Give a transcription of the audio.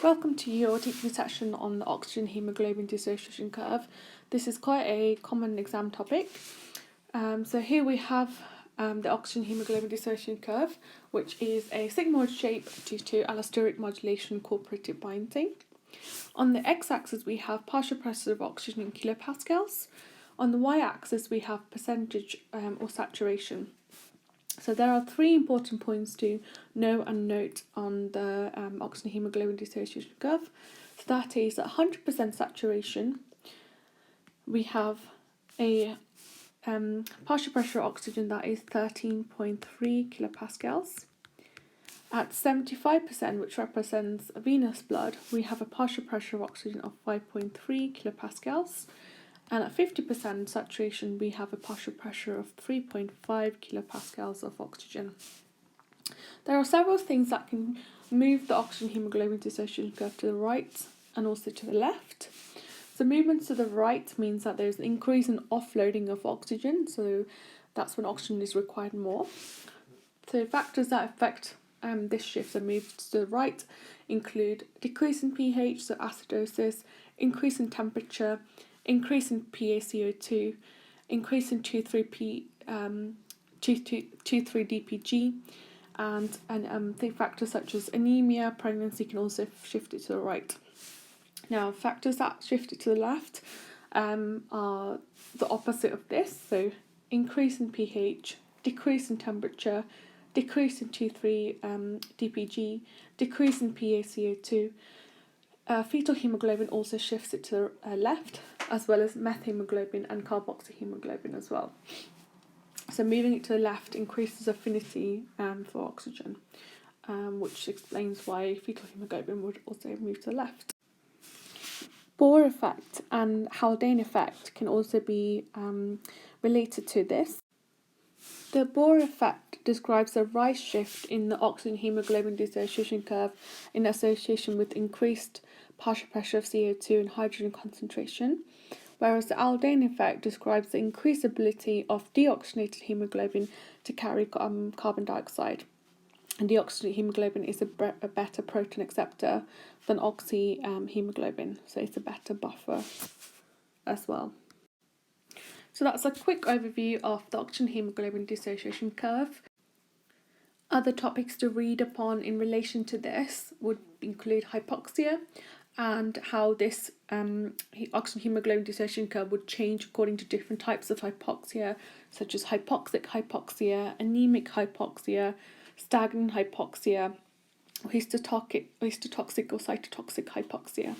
Welcome to your teaching session on the oxygen hemoglobin dissociation curve. This is quite a common exam topic. So here we have the oxygen hemoglobin dissociation curve, which is a sigmoid shape due to allosteric modulation and cooperative binding. On the x-axis we have partial pressure of oxygen in kilopascals. On the y-axis we have percentage or saturation. So there are three important points to know and note on the oxygen hemoglobin dissociation curve. So that is at 100% saturation, we have a partial pressure of oxygen that is 13.3 kilopascals. At 75%, which represents venous blood, we have a partial pressure of oxygen of 5.3 kilopascals. And at 50% saturation, we have a partial pressure of 3.5 kilopascals of oxygen. There are several things that can move the oxygen hemoglobin dissociation curve to the right and also to the left. So movements to the right means that there's an increase in offloading of oxygen, so that's when oxygen is required more. So factors that affect this shift and move to the right include decrease in pH, so acidosis, increase in temperature, increase in PaCO2, increase in 2,3-DPG, and the factors such as anemia, pregnancy can also shift it to the right. Now, factors that shift it to the left are the opposite of this, so increase in pH, decrease in temperature, decrease in 2,3-DPG, decrease in PaCO2. Fetal hemoglobin also shifts it to the left, as well as methemoglobin and carboxyhemoglobin as well. So moving it to the left increases affinity for oxygen, which explains why fetal hemoglobin would also move to the left. Bohr effect and Haldane effect can also be related to this. The Bohr effect describes a rise shift in the oxygen hemoglobin dissociation curve in association with increased partial pressure of CO2 and hydrogen concentration, whereas the Haldane effect describes the increased ability of deoxygenated hemoglobin to carry carbon dioxide. And deoxygenated hemoglobin is a better proton acceptor than oxyhemoglobin, so it's a better buffer as well. So that's a quick overview of the oxygen hemoglobin dissociation curve. Other topics to read upon in relation to this would include hypoxia and how this oxygen hemoglobin dissociation curve would change according to different types of hypoxia, such as hypoxic hypoxia, anemic hypoxia, stagnant hypoxia, or histotoxic or cytotoxic hypoxia.